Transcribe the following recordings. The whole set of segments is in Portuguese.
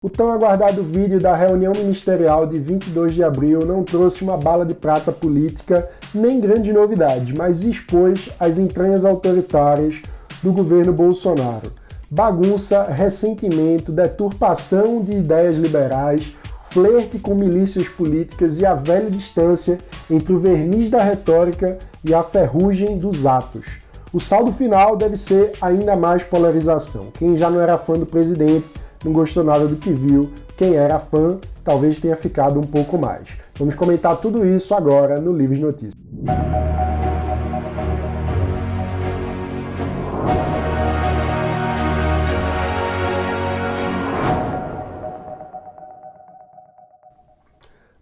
O tão aguardado vídeo da reunião ministerial de 22 de abril não trouxe uma bala de prata política nem grandes novidades, mas expôs as entranhas autoritárias do governo Bolsonaro. Bagunça, ressentimento, deturpação de ideias liberais, flerte com milícias políticas e a velha distância entre o verniz da retórica e a ferrugem dos atos. O saldo final deve ser ainda mais polarização. Quem já não era fã do presidente não gostou nada do que viu. Quem era fã talvez tenha ficado um pouco mais. Vamos comentar tudo isso agora no Livres Notícias.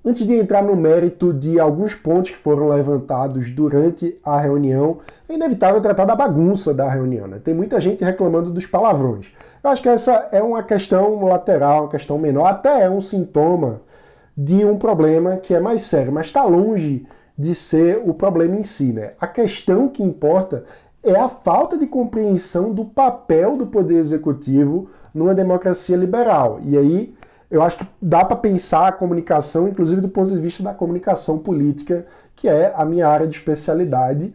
Antes de entrar no mérito de alguns pontos que foram levantados durante a reunião, é inevitável tratar da bagunça da reunião, né? Tem muita gente reclamando dos palavrões. Eu acho que essa é uma questão lateral, uma questão menor, até é um sintoma de um problema que é mais sério, mas está longe de ser o problema em si, né? A questão que importa é a falta de compreensão do papel do poder executivo numa democracia liberal. E aí eu acho que dá para pensar a comunicação, inclusive do ponto de vista da comunicação política, que é a minha área de especialidade.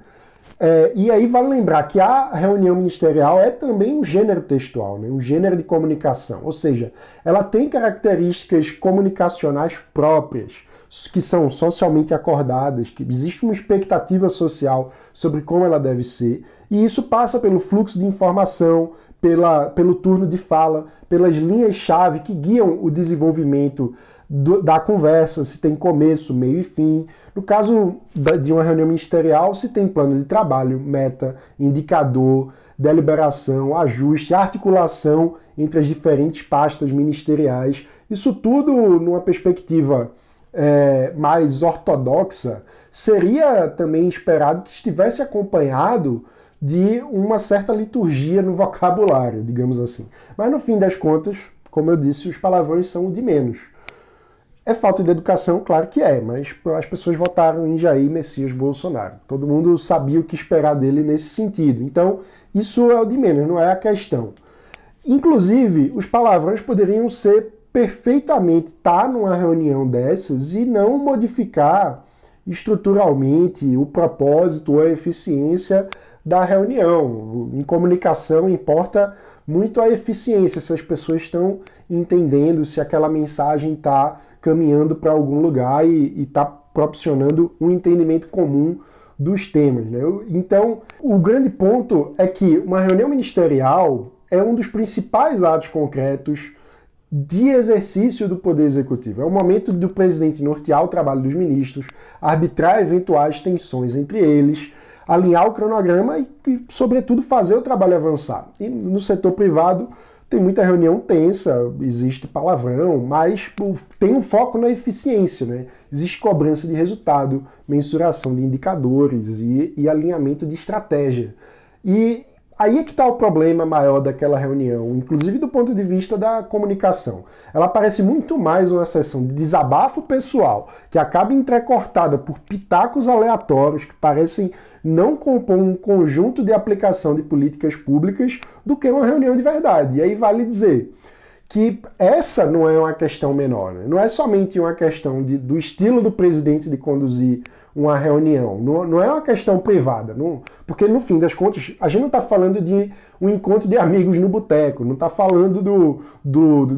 E aí vale lembrar que a reunião ministerial é também um gênero textual, né? Um gênero de comunicação, ou seja, ela tem características comunicacionais próprias, que são socialmente acordadas, que existe uma expectativa social sobre como ela deve ser, e isso passa pelo fluxo de informação, pelo turno de fala, pelas linhas-chave que guiam o desenvolvimento da conversa, se tem começo, meio e fim. No caso de uma reunião ministerial, se tem plano de trabalho, meta, indicador, deliberação, ajuste, articulação entre as diferentes pastas ministeriais. Isso tudo numa perspectiva mais ortodoxa, seria também esperado que estivesse acompanhado de uma certa liturgia no vocabulário, digamos assim. Mas no fim das contas, como eu disse, os palavrões são o de menos. É falta de educação? Claro que é, mas as pessoas votaram em Jair Messias Bolsonaro. Todo mundo sabia o que esperar dele nesse sentido. Então, isso é o de menos, não é a questão. Inclusive, os palavrões poderiam ser perfeitamente estar numa reunião dessas e não modificar estruturalmente o propósito ou a eficiência da reunião. Em comunicação importa muito a eficiência, se as pessoas estão entendendo, se aquela mensagem está caminhando para algum lugar e está proporcionando um entendimento comum dos temas, né? Então, o grande ponto é que uma reunião ministerial é um dos principais atos concretos de exercício do Poder Executivo. É o momento do presidente nortear o trabalho dos ministros, arbitrar eventuais tensões entre eles, alinhar o cronograma e, sobretudo, fazer o trabalho avançar. E no setor privado tem muita reunião tensa, existe palavrão, mas tem um foco na eficiência, né? Existe cobrança de resultado, mensuração de indicadores e alinhamento de estratégia. E aí é que está o problema maior daquela reunião, inclusive do ponto de vista da comunicação. Ela parece muito mais uma sessão de desabafo pessoal, que acaba entrecortada por pitacos aleatórios que parecem não compor um conjunto de aplicação de políticas públicas, do que uma reunião de verdade. E aí vale dizer que essa não é uma questão menor, né? Não é somente uma questão do estilo do presidente de conduzir uma reunião, não é uma questão privada, porque no fim das contas a gente não está falando de um encontro de amigos no boteco, não está falando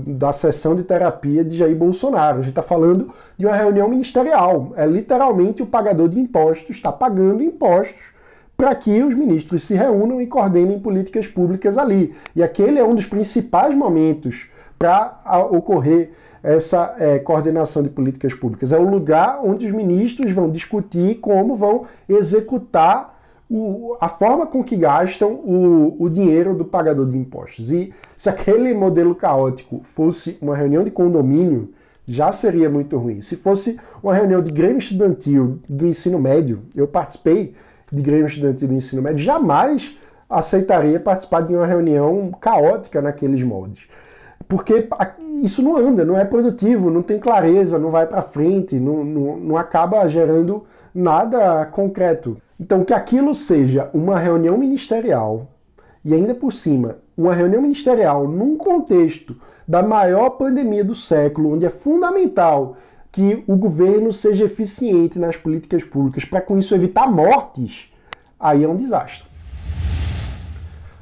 da sessão de terapia de Jair Bolsonaro, a gente está falando de uma reunião ministerial, é literalmente o pagador de impostos está pagando impostos para que os ministros se reúnam e coordenem políticas públicas ali, e aquele é um dos principais momentos para ocorrer essa coordenação de políticas públicas. É o lugar onde os ministros vão discutir como vão executar a forma com que gastam o dinheiro do pagador de impostos. E se aquele modelo caótico fosse uma reunião de condomínio, já seria muito ruim. Se fosse uma reunião de Grêmio Estudantil do ensino médio, eu participei de Grêmio Estudantil do ensino médio, jamais aceitaria participar de uma reunião caótica naqueles moldes. Porque isso não anda, não é produtivo, não tem clareza, não vai para frente, não acaba gerando nada concreto. Então, que aquilo seja uma reunião ministerial e ainda por cima uma reunião ministerial num contexto da maior pandemia do século, onde é fundamental que o governo seja eficiente nas políticas públicas para com isso evitar mortes, aí é um desastre.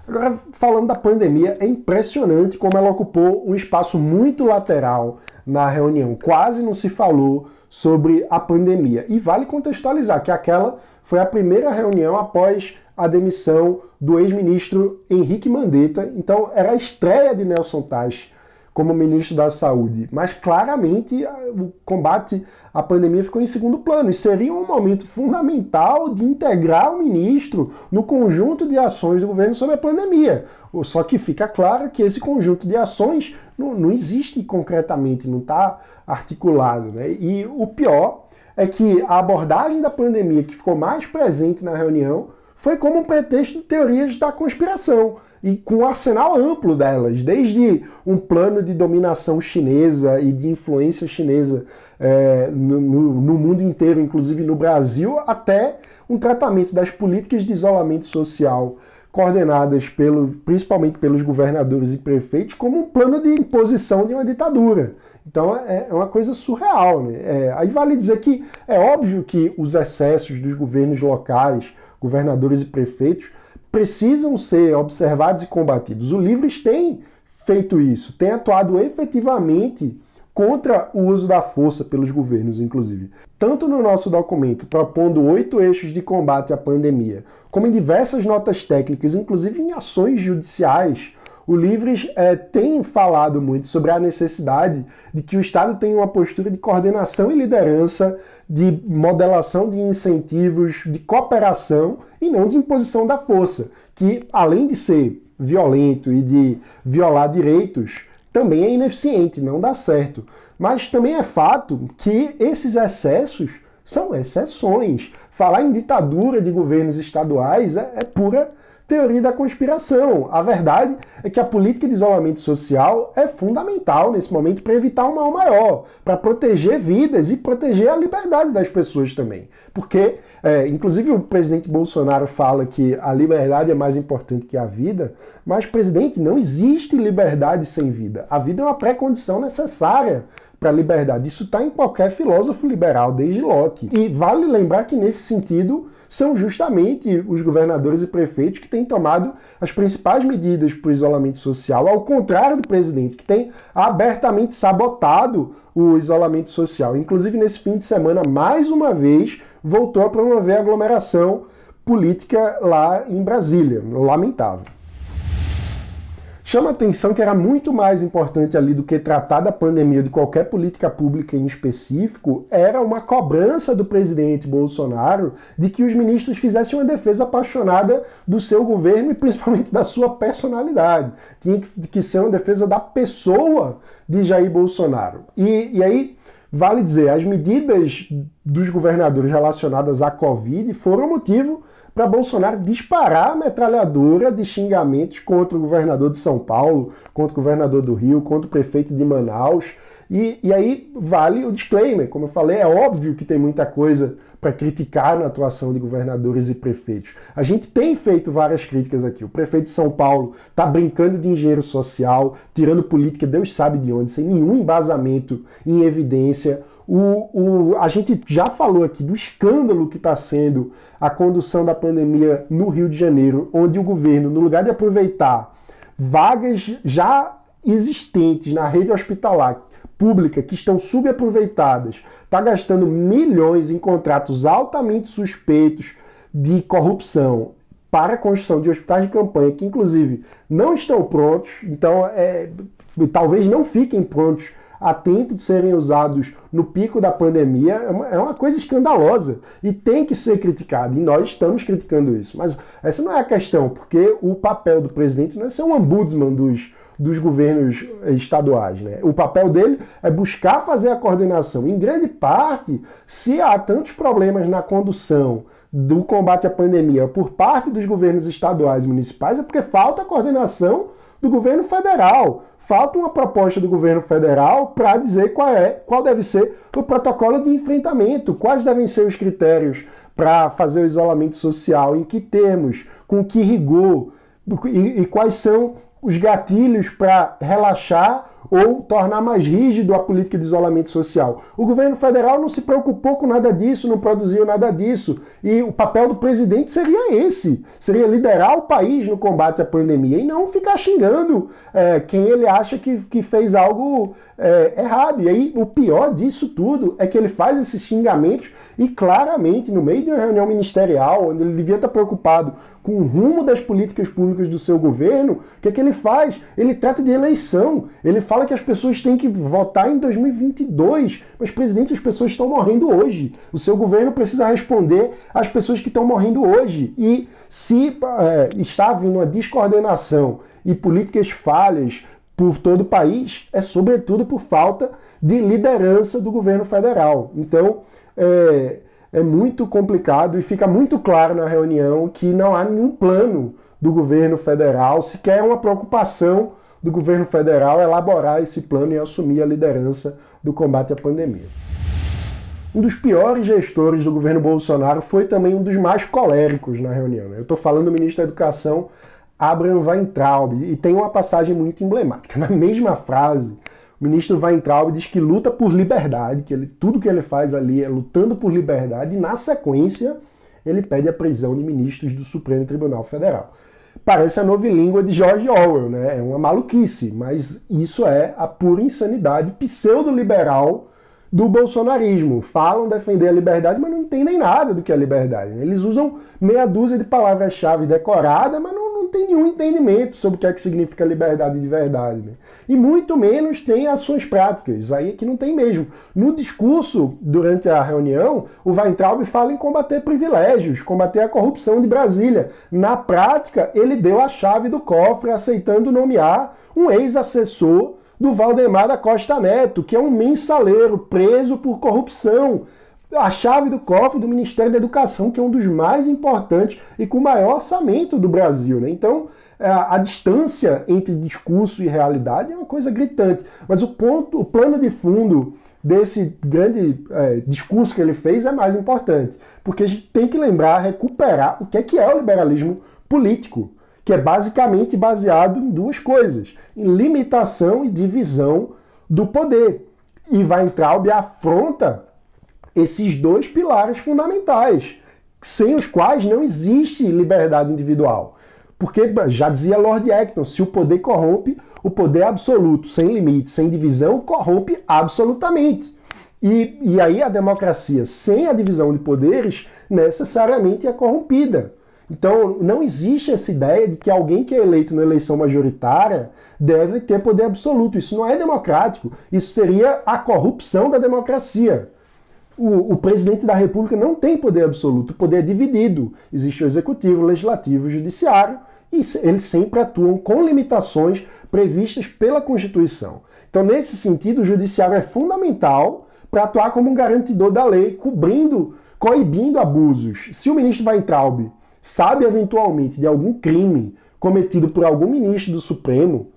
Agora, falando da pandemia, é impressionante como ela ocupou um espaço muito lateral na reunião. Quase não se falou sobre a pandemia. E vale contextualizar que aquela foi a primeira reunião após a demissão do ex-ministro Henrique Mandetta. Então, era a estreia de Nelson Teich como ministro da Saúde. Mas, claramente, o combate à pandemia ficou em segundo plano. E seria um momento fundamental de integrar o ministro no conjunto de ações do governo sobre a pandemia. Só que fica claro que esse conjunto de ações não existe concretamente, não está articulado, né? E o pior é que a abordagem da pandemia que ficou mais presente na reunião foi como um pretexto de teorias da conspiração, e com um arsenal amplo delas, desde um plano de dominação chinesa e de influência chinesa no mundo inteiro, inclusive no Brasil, até um tratamento das políticas de isolamento social coordenadas principalmente pelos governadores e prefeitos como um plano de imposição de uma ditadura. Então é uma coisa surreal, né? Aí vale dizer que é óbvio que os excessos dos governos locais, governadores e prefeitos, precisam ser observados e combatidos. O Livres tem feito isso, tem atuado efetivamente contra o uso da força pelos governos, inclusive. Tanto no nosso documento, propondo 8 eixos de combate à pandemia, como em diversas notas técnicas, inclusive em ações judiciais, o Livres tem falado muito sobre a necessidade de que o Estado tenha uma postura de coordenação e liderança, de modelação de incentivos, de cooperação e não de imposição da força, que além de ser violento e de violar direitos, também é ineficiente, não dá certo. Mas também é fato que esses excessos são exceções. Falar em ditadura de governos estaduais é pura teoria da conspiração. A verdade é que a política de isolamento social é fundamental nesse momento para evitar um mal maior, para proteger vidas e proteger a liberdade das pessoas também. Porque, inclusive, o presidente Bolsonaro fala que a liberdade é mais importante que a vida, mas, presidente, não existe liberdade sem vida. A vida é uma pré-condição necessária para a liberdade. Isso está em qualquer filósofo liberal, desde Locke. E vale lembrar que, nesse sentido, são justamente os governadores e prefeitos que têm tomado as principais medidas para o isolamento social, ao contrário do presidente, que tem abertamente sabotado o isolamento social. Inclusive, nesse fim de semana, mais uma vez, voltou a promover aglomeração política lá em Brasília. Lamentável. Chama a atenção que era muito mais importante ali do que tratar da pandemia ou de qualquer política pública em específico, era uma cobrança do presidente Bolsonaro de que os ministros fizessem uma defesa apaixonada do seu governo e principalmente da sua personalidade. Tinha que ser uma defesa da pessoa de Jair Bolsonaro. E aí, vale dizer, as medidas dos governadores relacionadas à Covid foram motivo para Bolsonaro disparar a metralhadora de xingamentos contra o governador de São Paulo, contra o governador do Rio, contra o prefeito de Manaus. E aí vale o disclaimer, como eu falei, é óbvio que tem muita coisa para criticar na atuação de governadores e prefeitos. A gente tem feito várias críticas aqui. O prefeito de São Paulo está brincando de engenheiro social, tirando política, Deus sabe de onde, sem nenhum embasamento em evidência. A gente já falou aqui do escândalo que está sendo a condução da pandemia no Rio de Janeiro, onde o governo, no lugar de aproveitar vagas já existentes na rede hospitalar pública que estão subaproveitadas, está gastando milhões em contratos altamente suspeitos de corrupção para a construção de hospitais de campanha, que inclusive não estão prontos, então talvez não fiquem prontos a tempo de serem usados no pico da pandemia. É uma coisa escandalosa e tem que ser criticado, e nós estamos criticando isso. Mas essa não é a questão, porque o papel do presidente não é ser um ombudsman dos governos estaduais, né? O papel dele é buscar fazer a coordenação. Em grande parte, se há tantos problemas na condução do combate à pandemia por parte dos governos estaduais e municipais, é porque falta coordenação do governo federal. Falta uma proposta do governo federal para dizer qual deve ser o protocolo de enfrentamento, quais devem ser os critérios para fazer o isolamento social, em que termos, com que rigor, e quais são os gatilhos para relaxar ou tornar mais rígido a política de isolamento social. O governo federal não se preocupou com nada disso, não produziu nada disso. E o papel do presidente seria esse, seria liderar o país no combate à pandemia e não ficar xingando quem ele acha que fez algo errado. E aí o pior disso tudo é que ele faz esses xingamentos e claramente no meio de uma reunião ministerial, onde ele devia estar preocupado com o rumo das políticas públicas do seu governo, o que é que ele faz? Ele trata de eleição, ele fala que as pessoas têm que votar em 2022, mas, presidente, as pessoas estão morrendo hoje. O seu governo precisa responder às pessoas que estão morrendo hoje. E se está havendo uma descoordenação e políticas falhas por todo o país, é sobretudo por falta de liderança do governo federal. Então, é muito complicado e fica muito claro na reunião que não há nenhum plano do governo federal, sequer uma preocupação do governo federal elaborar esse plano e assumir a liderança do combate à pandemia. Um dos piores gestores do governo Bolsonaro foi também um dos mais coléricos na reunião. Eu estou falando do ministro da Educação, Abraham Weintraub, e tem uma passagem muito emblemática. Na mesma frase, o ministro Weintraub diz que luta por liberdade, que tudo que ele faz ali é lutando por liberdade, e na sequência ele pede a prisão de ministros do Supremo Tribunal Federal. Parece a novilíngua de George Orwell, né? É uma maluquice, mas isso é a pura insanidade pseudo-liberal do bolsonarismo. Falam defender a liberdade, mas não entendem nada do que é liberdade. Eles usam meia dúzia de palavras-chave decoradas, mas não tem nenhum entendimento sobre o que é que significa liberdade de verdade. Né? E muito menos tem ações práticas. Aí é que não tem mesmo. No discurso, durante a reunião, o Weintraub fala em combater privilégios, combater a corrupção de Brasília. Na prática, ele deu a chave do cofre, aceitando nomear um ex-assessor do Valdemar da Costa Neto, que é um mensaleiro preso por corrupção. A chave do cofre do Ministério da Educação, que é um dos mais importantes e com o maior orçamento do Brasil. Né? Então, a distância entre discurso e realidade é uma coisa gritante. Mas o plano de fundo desse grande discurso que ele fez é mais importante. Porque a gente tem que lembrar, recuperar o que é o liberalismo político, que é basicamente baseado em duas coisas: em limitação e divisão do poder. E Weintraub afronta esses dois pilares fundamentais, sem os quais não existe liberdade individual. Porque, já dizia Lord Acton, se o poder corrompe, o poder absoluto, sem limite, sem divisão, corrompe absolutamente. E aí a democracia, sem a divisão de poderes, necessariamente é corrompida. Então, não existe essa ideia de que alguém que é eleito na eleição majoritária deve ter poder absoluto. Isso não é democrático. Isso seria a corrupção da democracia. O presidente da República não tem poder absoluto, o poder é dividido. Existe o executivo, o legislativo, o judiciário, e eles sempre atuam com limitações previstas pela Constituição. Então, nesse sentido, o judiciário é fundamental para atuar como um garantidor da lei, coibindo abusos. Se o ministro Weintraub sabe eventualmente de algum crime cometido por algum ministro do Supremo,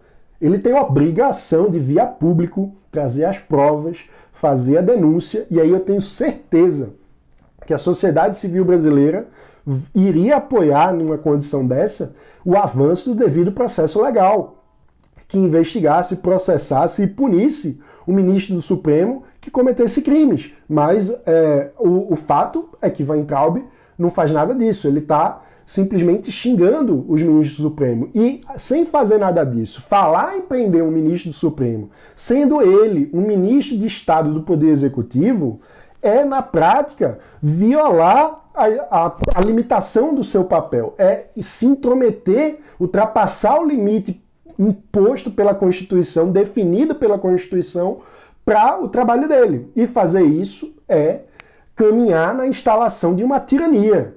ele tem a obrigação de, via público, trazer as provas, fazer a denúncia, e aí eu tenho certeza que a sociedade civil brasileira iria apoiar, numa condição dessa, o avanço do devido processo legal, que investigasse, processasse e punisse o ministro do Supremo que cometesse crimes. Mas o fato é que Weintraub não faz nada disso, ele está simplesmente xingando os ministros do Supremo. E, sem fazer nada disso, falar em prender um ministro do Supremo, sendo ele um ministro de Estado do Poder Executivo, é, na prática, violar a limitação do seu papel. É se intrometer, ultrapassar o limite imposto pela Constituição, definido pela Constituição, para o trabalho dele. E fazer isso é caminhar na instalação de uma tirania,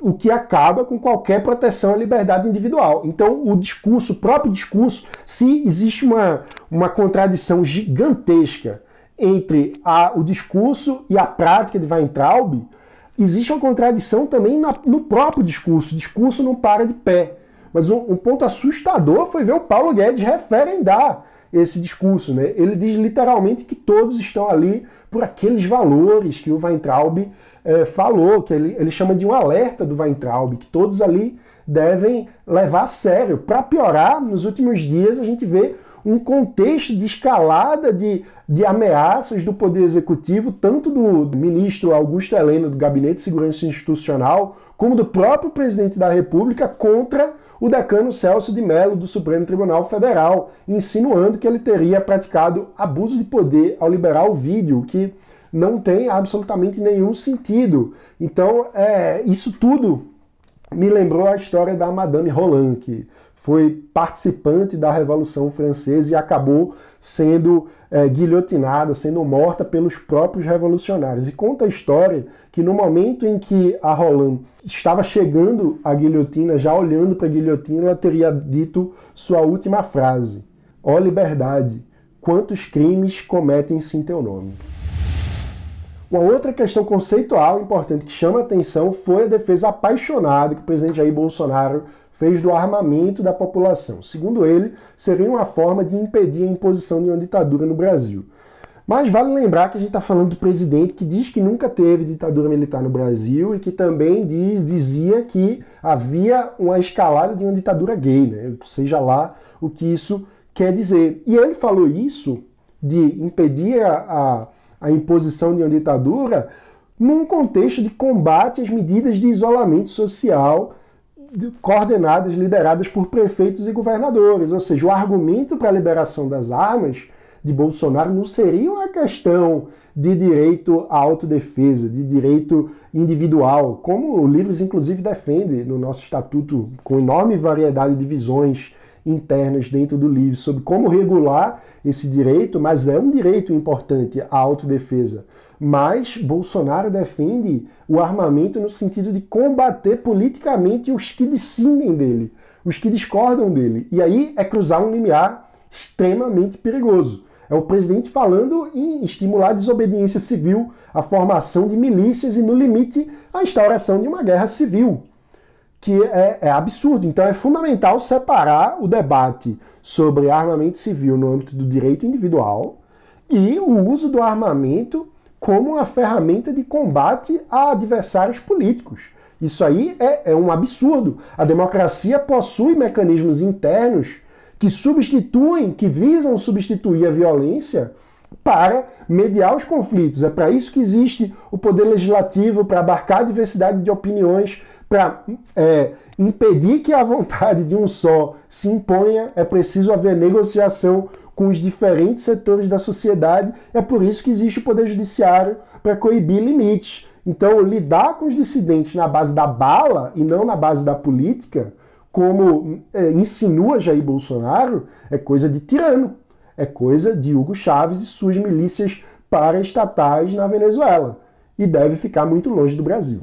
o que acaba com qualquer proteção à liberdade individual. Então, o próprio discurso, se existe uma contradição gigantesca entre o discurso e a prática de Weintraub, existe uma contradição também no próprio discurso. O discurso não para de pé. Mas um ponto assustador foi ver o Paulo Guedes referendar esse discurso. Né? Ele diz literalmente que todos estão ali por aqueles valores que o Weintraub falou, que ele chama de um alerta do Weintraub, que todos ali devem levar a sério. Para piorar, nos últimos dias a gente vê um contexto de escalada de ameaças do Poder Executivo, tanto do ministro Augusto Heleno, do Gabinete de Segurança Institucional, como do próprio presidente da República, contra o decano Celso de Mello, do Supremo Tribunal Federal, insinuando que ele teria praticado abuso de poder ao liberar o vídeo, que não tem absolutamente nenhum sentido. Então, isso tudo me lembrou a história da Madame Roland, que foi participante da Revolução Francesa e acabou sendo guilhotinada, sendo morta pelos próprios revolucionários. E conta a história que no momento em que a Roland estava chegando à guilhotina, já olhando para a guilhotina, ela teria dito sua última frase: "Ó liberdade, quantos crimes cometem-se em teu nome?" Uma outra questão conceitual importante que chama a atenção foi a defesa apaixonada que o presidente Jair Bolsonaro fez do armamento da população. Segundo ele, seria uma forma de impedir a imposição de uma ditadura no Brasil. Mas vale lembrar que a gente está falando do presidente que diz que nunca teve ditadura militar no Brasil e que também dizia que havia uma escalada de uma ditadura gay, né? Seja lá o que isso quer dizer. E ele falou isso de impedir a imposição de uma ditadura num contexto de combate às medidas de isolamento social coordenadas, lideradas por prefeitos e governadores. Ou seja, o argumento para a liberação das armas de Bolsonaro não seria uma questão de direito à autodefesa, de direito individual, como o Livres, inclusive, defende no nosso estatuto, com enorme variedade de visões internas dentro do Livres sobre como regular esse direito, mas é um direito importante a autodefesa. Mas Bolsonaro defende o armamento no sentido de combater politicamente os que discindem dele, os que discordam dele. E aí é cruzar um limiar extremamente perigoso. É o presidente falando em estimular a desobediência civil, a formação de milícias e, no limite, a instauração de uma guerra civil, que é absurdo. Então é fundamental separar o debate sobre armamento civil no âmbito do direito individual e o uso do armamento como uma ferramenta de combate a adversários políticos. Isso aí é um absurdo. A democracia possui mecanismos internos que visam substituir a violência para mediar os conflitos. É para isso que existe o poder legislativo, para abarcar a diversidade de opiniões, para impedir que a vontade de um só se imponha. É preciso haver negociação com os diferentes setores da sociedade. É por isso que existe o poder judiciário, para coibir limites. Então, lidar com os dissidentes na base da bala e não na base da política, como insinua Jair Bolsonaro, é coisa de tirano. É coisa de Hugo Chávez e suas milícias paraestatais na Venezuela. E deve ficar muito longe do Brasil.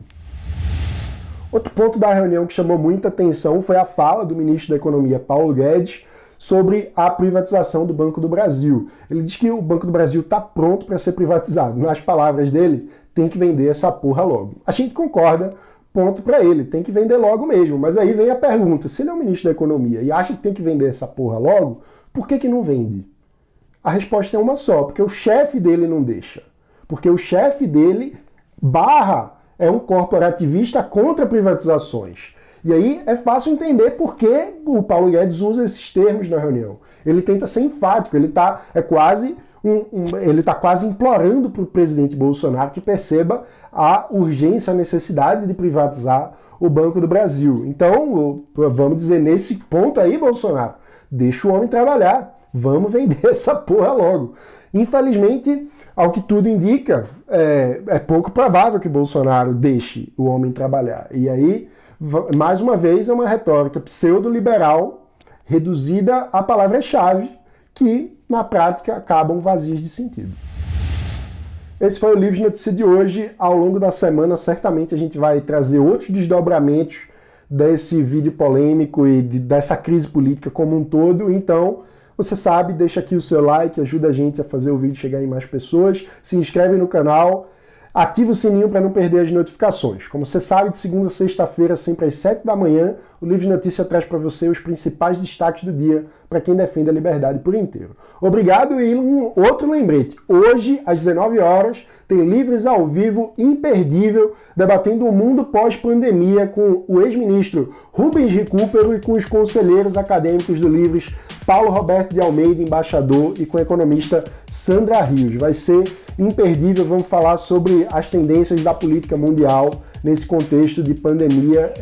Outro ponto da reunião que chamou muita atenção foi a fala do ministro da Economia, Paulo Guedes, sobre a privatização do Banco do Brasil. Ele diz que o Banco do Brasil está pronto para ser privatizado. Nas palavras dele, tem que vender essa porra logo. A gente concorda, ponto para ele, tem que vender logo mesmo. Mas aí vem a pergunta, se ele é o ministro da Economia e acha que tem que vender essa porra logo, por que não vende? A resposta é uma só, porque o chefe dele não deixa. Porque o chefe dele é um corporativista contra privatizações. E aí é fácil entender por que o Paulo Guedes usa esses termos na reunião. Ele tenta ser enfático, ele está quase implorando para o presidente Bolsonaro que perceba a urgência, a necessidade de privatizar o Banco do Brasil. Então, vamos dizer, nesse ponto aí, Bolsonaro, deixa o homem trabalhar. Vamos vender essa porra logo. Infelizmente, ao que tudo indica, é pouco provável que Bolsonaro deixe o homem trabalhar. E aí, mais uma vez, é uma retórica pseudo-liberal reduzida a palavras-chave que, na prática, acabam vazias de sentido. Esse foi o Livros Notícia de hoje. Ao longo da semana, certamente a gente vai trazer outros desdobramentos desse vídeo polêmico e dessa crise política como um todo. Então, você sabe, deixa aqui o seu like, ajuda a gente a fazer o vídeo chegar em mais pessoas, se inscreve no canal, ativa o sininho para não perder as notificações. Como você sabe, de segunda a sexta-feira, sempre às 7 da manhã, o Livros Notícia traz para você os principais destaques do dia para quem defende a liberdade por inteiro. Obrigado e um outro lembrete. Hoje, às 19 horas, tem Livres ao Vivo imperdível, debatendo o mundo pós-pandemia com o ex-ministro Rubens Recupero e com os conselheiros acadêmicos do Livres, Paulo Roberto de Almeida, embaixador, e com a economista Sandra Rios. Vai ser imperdível, vamos falar sobre as tendências da política mundial nesse contexto de pandemia.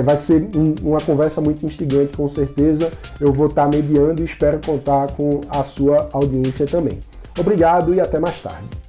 Vai ser uma conversa muito instigante, com certeza. Eu vou estar mediando e espero contar com a sua audiência também. Obrigado e até mais tarde.